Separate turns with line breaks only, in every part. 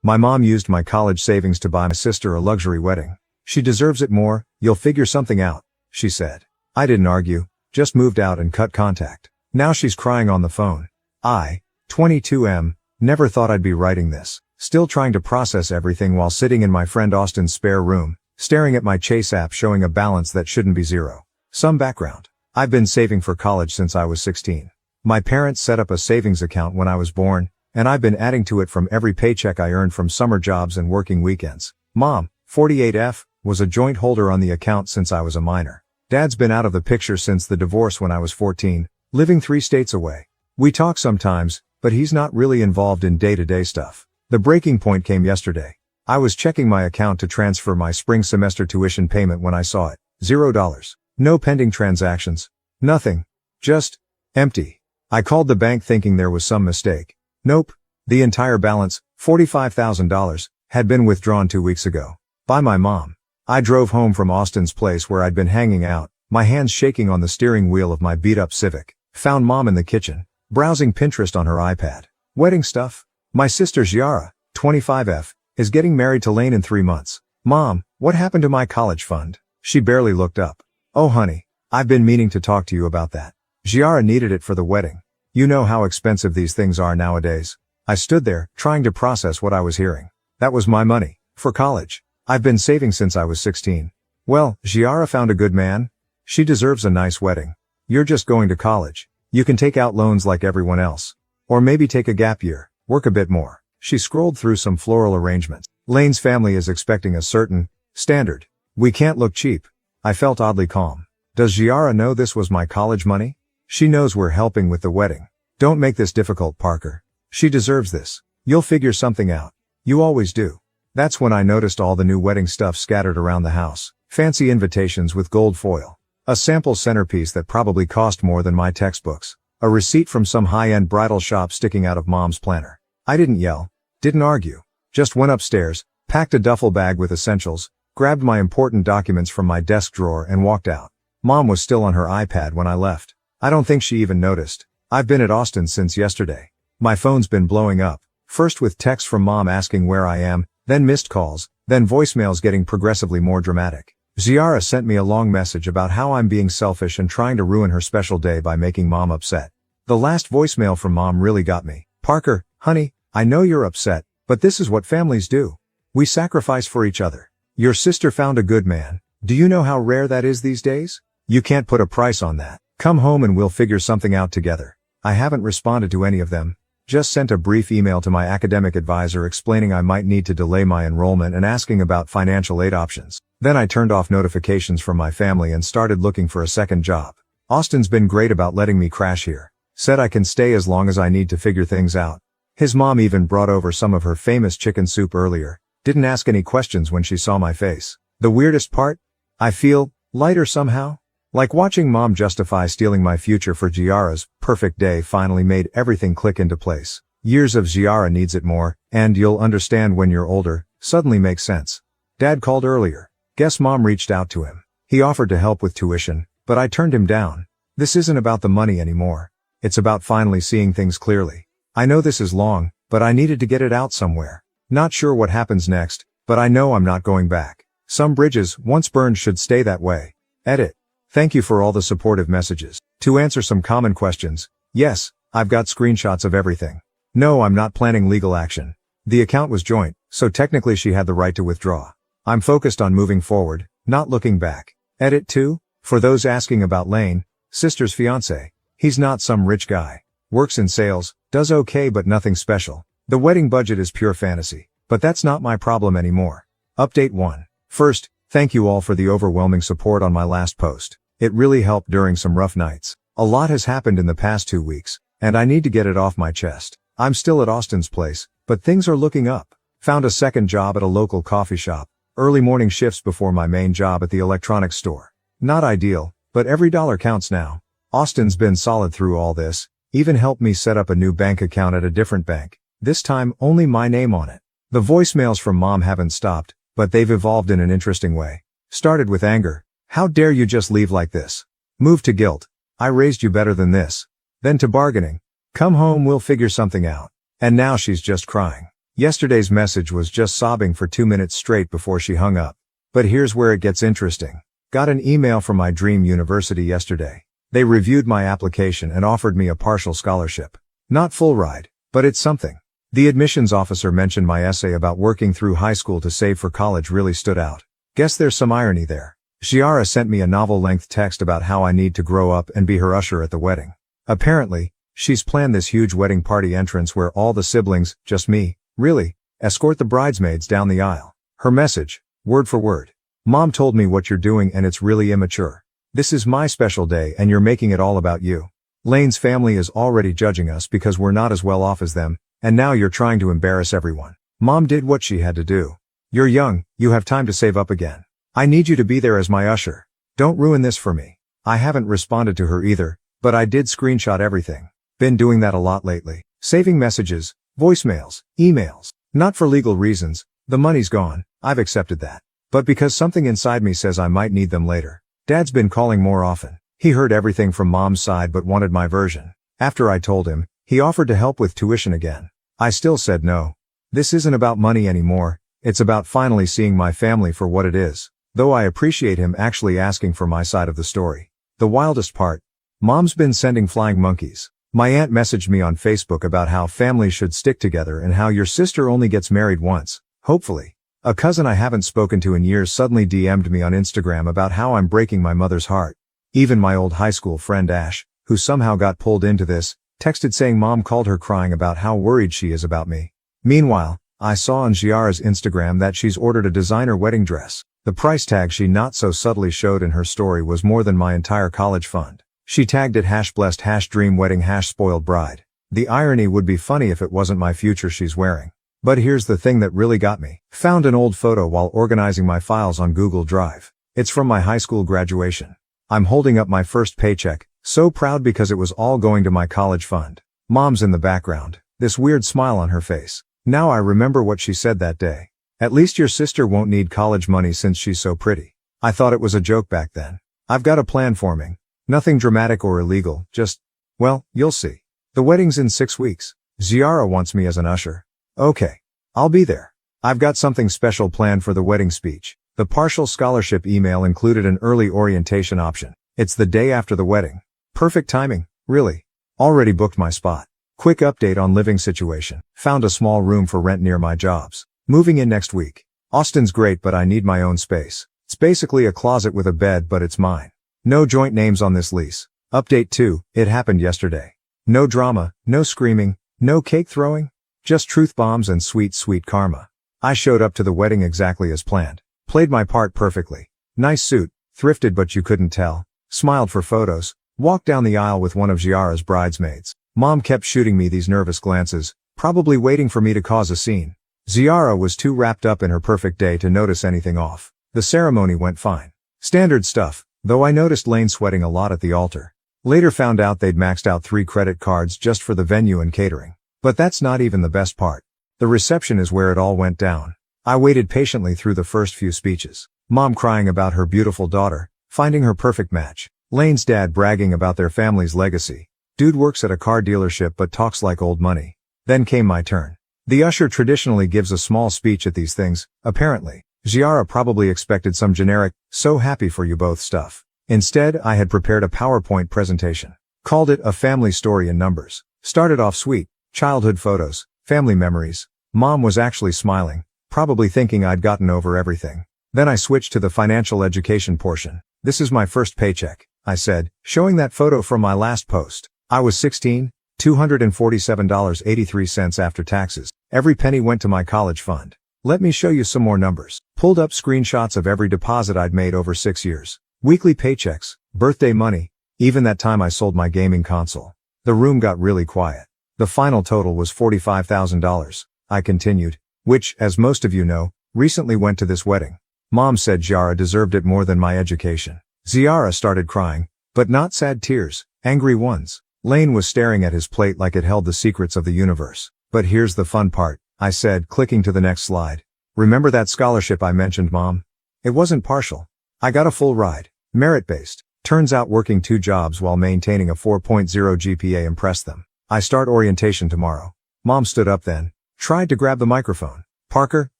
My mom used my college savings to buy my sister a luxury wedding. She deserves it more, you'll figure something out, she said. I didn't argue, just moved out and cut contact. Now she's crying on the phone. I, 22M, never thought I'd be writing this. Still trying to process everything while sitting in my friend Austin's spare room, staring at my Chase app showing a balance that shouldn't be zero. Some background. I've been saving for college since I was 16. My parents set up a savings account when I was born, and I've been adding to it from every paycheck I earned from summer jobs and working weekends. Mom, 48F, was a joint holder on the account since I was a minor. Dad's been out of the picture since the divorce when I was 14, living 3 states away. We talk sometimes, but he's not really involved in day-to-day stuff. The breaking point came yesterday. I was checking my account to transfer my spring semester tuition payment when I saw it. $0. No pending transactions. Nothing. Just empty. I called the bank thinking there was some mistake. Nope. The entire balance, $45,000, had been withdrawn 2 weeks ago. By my mom. I drove home from Austin's place where I'd been hanging out, my hands shaking on the steering wheel of my beat-up Civic. Found Mom in the kitchen, browsing Pinterest on her iPad. Wedding stuff? My sister Giara, 25F, is getting married to Lane in 3 months. Mom, what happened to my college fund? She barely looked up. Oh honey, I've been meaning to talk to you about that. Giara needed it for the wedding. You know how expensive these things are nowadays. I stood there, trying to process what I was hearing. That was my money. For college. I've been saving since I was 16. Well, Giara found a good man. She deserves a nice wedding. You're just going to college. You can take out loans like everyone else. Or maybe take a gap year, work a bit more. She scrolled through some floral arrangements. Lane's family is expecting a certain standard. We can't look cheap. I felt oddly calm. Does Giara know this was my college money? She knows we're helping with the wedding. Don't make this difficult, Parker. She deserves this. You'll figure something out. You always do. That's when I noticed all the new wedding stuff scattered around the house. Fancy invitations with gold foil. A sample centerpiece that probably cost more than my textbooks. A receipt from some high-end bridal shop sticking out of Mom's planner. I didn't yell. Didn't argue. Just went upstairs, packed a duffel bag with essentials, grabbed my important documents from my desk drawer and walked out. Mom was still on her iPad when I left. I don't think she even noticed. I've been at Austin since yesterday. My phone's been blowing up. First with texts from Mom asking where I am, then missed calls, then voicemails getting progressively more dramatic. Giara sent me a long message about how I'm being selfish and trying to ruin her special day by making Mom upset. The last voicemail from Mom really got me. Parker, honey, I know you're upset, but this is what families do. We sacrifice for each other. Your sister found a good man. Do you know how rare that is these days? You can't put a price on that. Come home and we'll figure something out together. I haven't responded to any of them. Just sent a brief email to my academic advisor explaining I might need to delay my enrollment and asking about financial aid options. Then I turned off notifications from my family and started looking for a second job. Austin's been great about letting me crash here. Said I can stay as long as I need to figure things out. His mom even brought over some of her famous chicken soup earlier. Didn't ask any questions when she saw my face. The weirdest part? I feel lighter somehow. Like watching Mom justify stealing my future for Giara's perfect day finally made everything click into place. Years of Giara needs it more, and you'll understand when you're older, suddenly makes sense. Dad called earlier. Guess Mom reached out to him. He offered to help with tuition, but I turned him down. This isn't about the money anymore. It's about finally seeing things clearly. I know this is long, but I needed to get it out somewhere. Not sure what happens next, but I know I'm not going back. Some bridges, once burned, should stay that way. Edit. Thank you for all the supportive messages. To answer some common questions, yes, I've got screenshots of everything. No, I'm not planning legal action. The account was joint, so technically she had the right to withdraw. I'm focused on moving forward, not looking back. Edit 2. For those asking about Lane, sister's fiancé. He's not some rich guy. Works in sales, does okay but nothing special. The wedding budget is pure fantasy. But that's not my problem anymore. Update 1. First, thank you all for the overwhelming support on my last post. It really helped during some rough nights. A lot has happened in the past 2 weeks, and I need to get it off my chest. I'm still at Austin's place, but things are looking up. Found a second job at a local coffee shop. Early morning shifts before my main job at the electronics store. Not ideal, but every dollar counts now. Austin's been solid through all this, even helped me set up a new bank account at a different bank. This time, only my name on it. The voicemails from Mom haven't stopped, but they've evolved in an interesting way. Started with anger. How dare you just leave like this? Moved to guilt. I raised you better than this. Then to bargaining. Come home, we'll figure something out. And now she's just crying. Yesterday's message was just sobbing for 2 minutes straight before she hung up. But here's where it gets interesting. Got an email from my dream university yesterday. They reviewed my application and offered me a partial scholarship. Not full ride, but it's something. The admissions officer mentioned my essay about working through high school to save for college really stood out. Guess there's some irony there. Giara sent me a novel-length text about how I need to grow up and be her usher at the wedding. Apparently, she's planned this huge wedding party entrance where all the siblings, just me, really, escort the bridesmaids down the aisle. Her message, word for word. Mom told me what you're doing and it's really immature. This is my special day and you're making it all about you. Lane's family is already judging us because we're not as well off as them, and now you're trying to embarrass everyone. Mom did what she had to do. You're young, you have time to save up again. I need you to be there as my usher. Don't ruin this for me. I haven't responded to her either, but I did screenshot everything. Been doing that a lot lately. Saving messages, voicemails, emails. Not for legal reasons, the money's gone, I've accepted that. But because something inside me says I might need them later. Dad's been calling more often. He heard everything from Mom's side but wanted my version. After I told him, he offered to help with tuition again. I still said no. This isn't about money anymore, it's about finally seeing my family for what it is. Though I appreciate him actually asking for my side of the story. The wildest part? Mom's been sending flying monkeys. My aunt messaged me on Facebook about how families should stick together and how your sister only gets married once, hopefully. A cousin I haven't spoken to in years suddenly DM'd me on Instagram about how I'm breaking my mother's heart. Even my old high school friend Ash, who somehow got pulled into this, texted saying Mom called her crying about how worried she is about me. Meanwhile, I saw on Giara's Instagram that she's ordered a designer wedding dress. The price tag she not so subtly showed in her story was more than my entire college fund. She tagged it #blessed #dream wedding #spoiled bride. The irony would be funny if it wasn't my future she's wearing. But here's the thing that really got me. Found an old photo while organizing my files on Google Drive. It's from my high school graduation. I'm holding up my first paycheck, so proud because it was all going to my college fund. Mom's in the background, this weird smile on her face. Now I remember what she said that day. At least your sister won't need college money since she's so pretty. I thought it was a joke back then. I've got a plan forming. Nothing dramatic or illegal, just, well, you'll see. The wedding's in 6 weeks. Giara wants me as an usher. Okay. I'll be there. I've got something special planned for the wedding speech. The partial scholarship email included an early orientation option. It's the day after the wedding. Perfect timing, really. Already booked my spot. Quick update on living situation. Found a small room for rent near my jobs. Moving in next week. Austin's great but I need my own space. It's basically a closet with a bed but it's mine. No joint names on this lease. Update 2, it happened yesterday. No drama, no screaming, no cake throwing. Just truth bombs and sweet, sweet karma. I showed up to the wedding exactly as planned. Played my part perfectly. Nice suit, thrifted but you couldn't tell. Smiled for photos. Walked down the aisle with one of Giara's bridesmaids. Mom kept shooting me these nervous glances, probably waiting for me to cause a scene. Giara was too wrapped up in her perfect day to notice anything off. The ceremony went fine. Standard stuff, though I noticed Lane sweating a lot at the altar. Later found out they'd maxed out 3 credit cards just for the venue and catering. But that's not even the best part. The reception is where it all went down. I waited patiently through the first few speeches. Mom crying about her beautiful daughter, finding her perfect match. Lane's dad bragging about their family's legacy. Dude works at a car dealership but talks like old money. Then came my turn. The usher traditionally gives a small speech at these things, apparently. Giara probably expected some generic, so happy for you both stuff. Instead, I had prepared a PowerPoint presentation. Called it a family story in numbers. Started off sweet. Childhood photos, family memories. Mom was actually smiling, probably thinking I'd gotten over everything. Then I switched to the financial education portion. This is my first paycheck, I said, showing that photo from my last post. I was 16, $247.83 after taxes. Every penny went to my college fund. Let me show you some more numbers. Pulled up screenshots of every deposit I'd made over 6 years. Weekly paychecks, birthday money, even that time I sold my gaming console. The room got really quiet. The final total was $45,000, I continued, which, as most of you know, recently went to this wedding. Mom said Giara deserved it more than my education. Giara started crying, but not sad tears, angry ones. Lane was staring at his plate like it held the secrets of the universe. But here's the fun part, I said, clicking to the next slide. Remember that scholarship I mentioned, Mom? It wasn't partial. I got a full ride. Merit-based. Turns out working 2 jobs while maintaining a 4.0 GPA impressed them. I start orientation tomorrow. Mom stood up then, Tried to grab the microphone. Parker,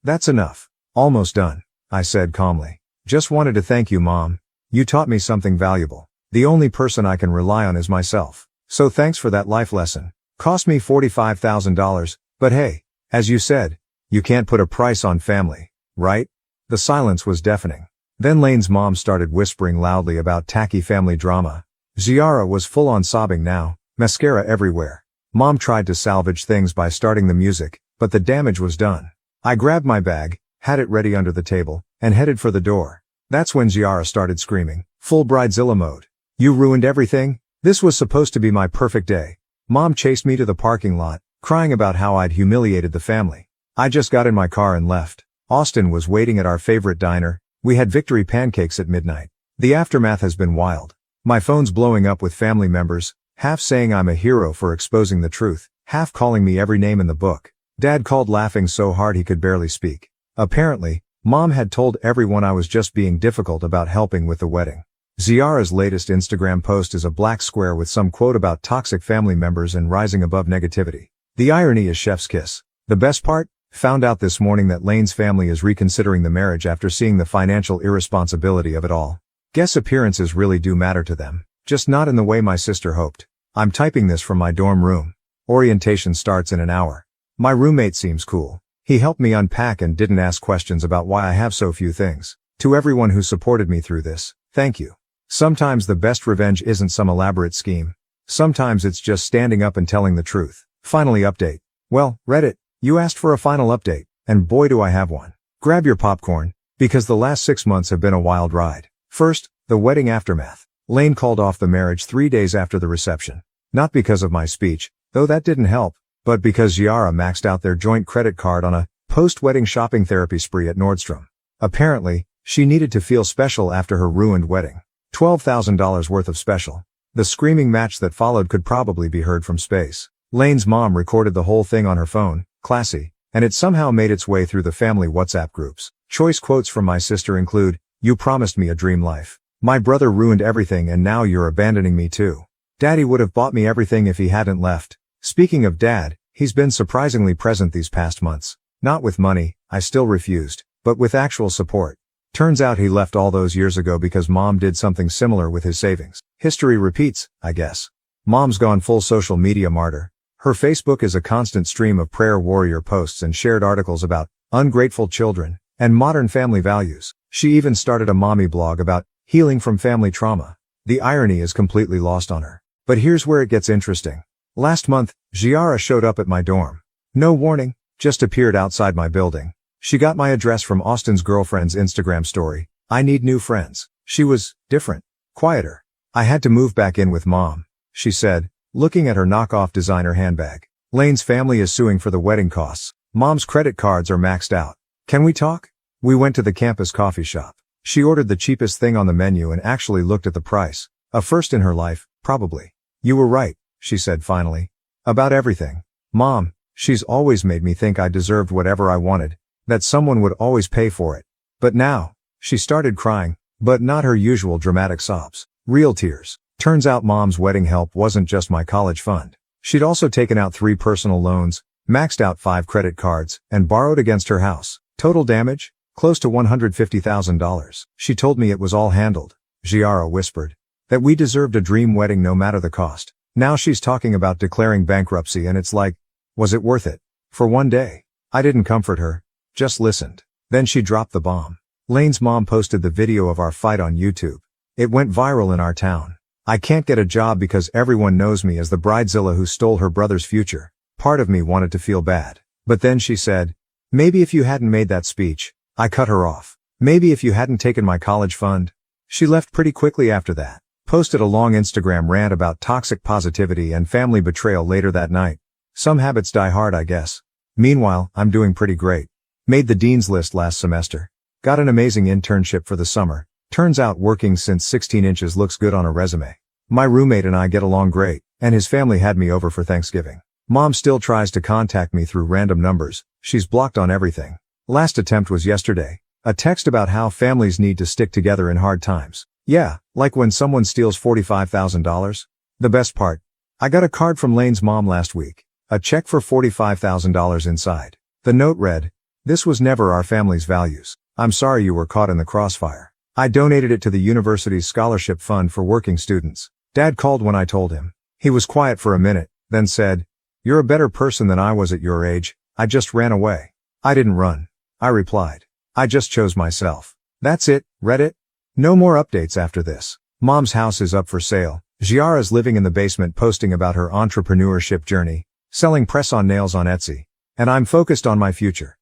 that's enough. Almost done, I said calmly. Just wanted to thank you, Mom. You taught me something valuable. The only person I can rely on is myself. So thanks for that life lesson. Cost me $45,000, but hey, as you said, you can't put a price on family, right? The silence was deafening. Then Lane's mom started whispering loudly about tacky family drama. Ziara was full on sobbing now, mascara everywhere. Mom tried to salvage things by starting the music, but the damage was done. I grabbed my bag, had it ready under the table, and headed for the door. That's when Ziara started screaming, full bridezilla mode. You ruined everything? This was supposed to be my perfect day. Mom chased me to the parking lot, crying about how I'd humiliated the family. I just got in my car and left. Austin was waiting at our favorite diner. We had victory pancakes at midnight. The aftermath has been wild. My phone's blowing up with family members, half saying I'm a hero for exposing the truth, half calling me every name in the book. Dad called laughing so hard he could barely speak. Apparently, Mom had told everyone I was just being difficult about helping with the wedding. Ziara's latest Instagram post is a black square with some quote about toxic family members and rising above negativity. The irony is chef's kiss. The best part? Found out this morning that Lane's family is reconsidering the marriage after seeing the financial irresponsibility of it all. Guess appearances really do matter to them, just not in the way my sister hoped. I'm typing this from my dorm room. Orientation starts in an hour. My roommate seems cool. He helped me unpack and didn't ask questions about why I have so few things. To everyone who supported me through this, thank you. Sometimes the best revenge isn't some elaborate scheme. Sometimes it's just standing up and telling the truth. Finally update. Well, Reddit, you asked for a final update, and boy do I have one. Grab your popcorn, because the last 6 months have been a wild ride. First, the wedding aftermath. Lane called off the marriage 3 days after the reception. Not because of my speech, though that didn't help, but because Ziara maxed out their joint credit card on a post-wedding shopping therapy spree at Nordstrom. Apparently, she needed to feel special after her ruined wedding. $12,000 worth of special. The screaming match that followed could probably be heard from space. Lane's mom recorded the whole thing on her phone, classy, and it somehow made its way through the family WhatsApp groups. Choice quotes from my sister include, "You promised me a dream life. My brother ruined everything and now you're abandoning me too. Daddy would have bought me everything if he hadn't left." Speaking of Dad, he's been surprisingly present these past months. Not with money, I still refused, but with actual support. Turns out he left all those years ago because Mom did something similar with his savings. History repeats, I guess. Mom's gone full social media martyr. Her Facebook is a constant stream of prayer warrior posts and shared articles about ungrateful children and modern family values. She even started a mommy blog about healing from family trauma. The irony is completely lost on her. But here's where it gets interesting. Last month, Ziara showed up at my dorm. No warning, just appeared outside my building. She got my address from Austin's girlfriend's Instagram story. I need new friends. She was different, quieter. I had to move back in with Mom, she said, looking at her knockoff designer handbag. Lane's family is suing for the wedding costs. Mom's credit cards are maxed out. Can we talk? We went to the campus coffee shop. She ordered the cheapest thing on the menu and actually looked at the price. A first in her life, probably. You were right, she said finally. About everything. Mom, she's always made me think I deserved whatever I wanted, that someone would always pay for it. But now, she started crying, but not her usual dramatic sobs. Real tears. Turns out Mom's wedding help wasn't just my college fund. She'd also taken out 3 personal loans, maxed out 5 credit cards, and borrowed against her house. Total damage? Close to $150,000. She told me it was all handled, Ziara whispered. That we deserved a dream wedding no matter the cost. Now she's talking about declaring bankruptcy and it's like, was it worth it? For one day. I didn't comfort her, just listened. Then she dropped the bomb. Lane's mom posted the video of our fight on YouTube. It went viral in our town. I can't get a job because everyone knows me as the bridezilla who stole her brother's future. Part of me wanted to feel bad. But then she said, maybe if you hadn't made that speech. I cut her off. Maybe if you hadn't taken my college fund. She left pretty quickly after that. Posted a long Instagram rant about toxic positivity and family betrayal later that night. Some habits die hard, I guess. Meanwhile, I'm doing pretty great. Made the dean's list last semester. Got an amazing internship for the summer. Turns out working since 16 inches looks good on a resume. My roommate and I get along great, and his family had me over for Thanksgiving. Mom still tries to contact me through random numbers. She's blocked on everything. Last attempt was yesterday. A text about how families need to stick together in hard times. Yeah, like when someone steals $45,000. The best part. I got a card from Lane's mom last week. A check for $45,000 inside. The note read, "This was never our family's values. I'm sorry you were caught in the crossfire. I donated it to the university's scholarship fund for working students." Dad called when I told him. He was quiet for a minute, then said, "You're a better person than I was at your age. I just ran away." "I didn't run," I replied. "I just chose myself." That's it, Reddit. No more updates after this. Mom's house is up for sale. Giara's living in the basement posting about her entrepreneurship journey, selling press-on nails on Etsy. And I'm focused on my future.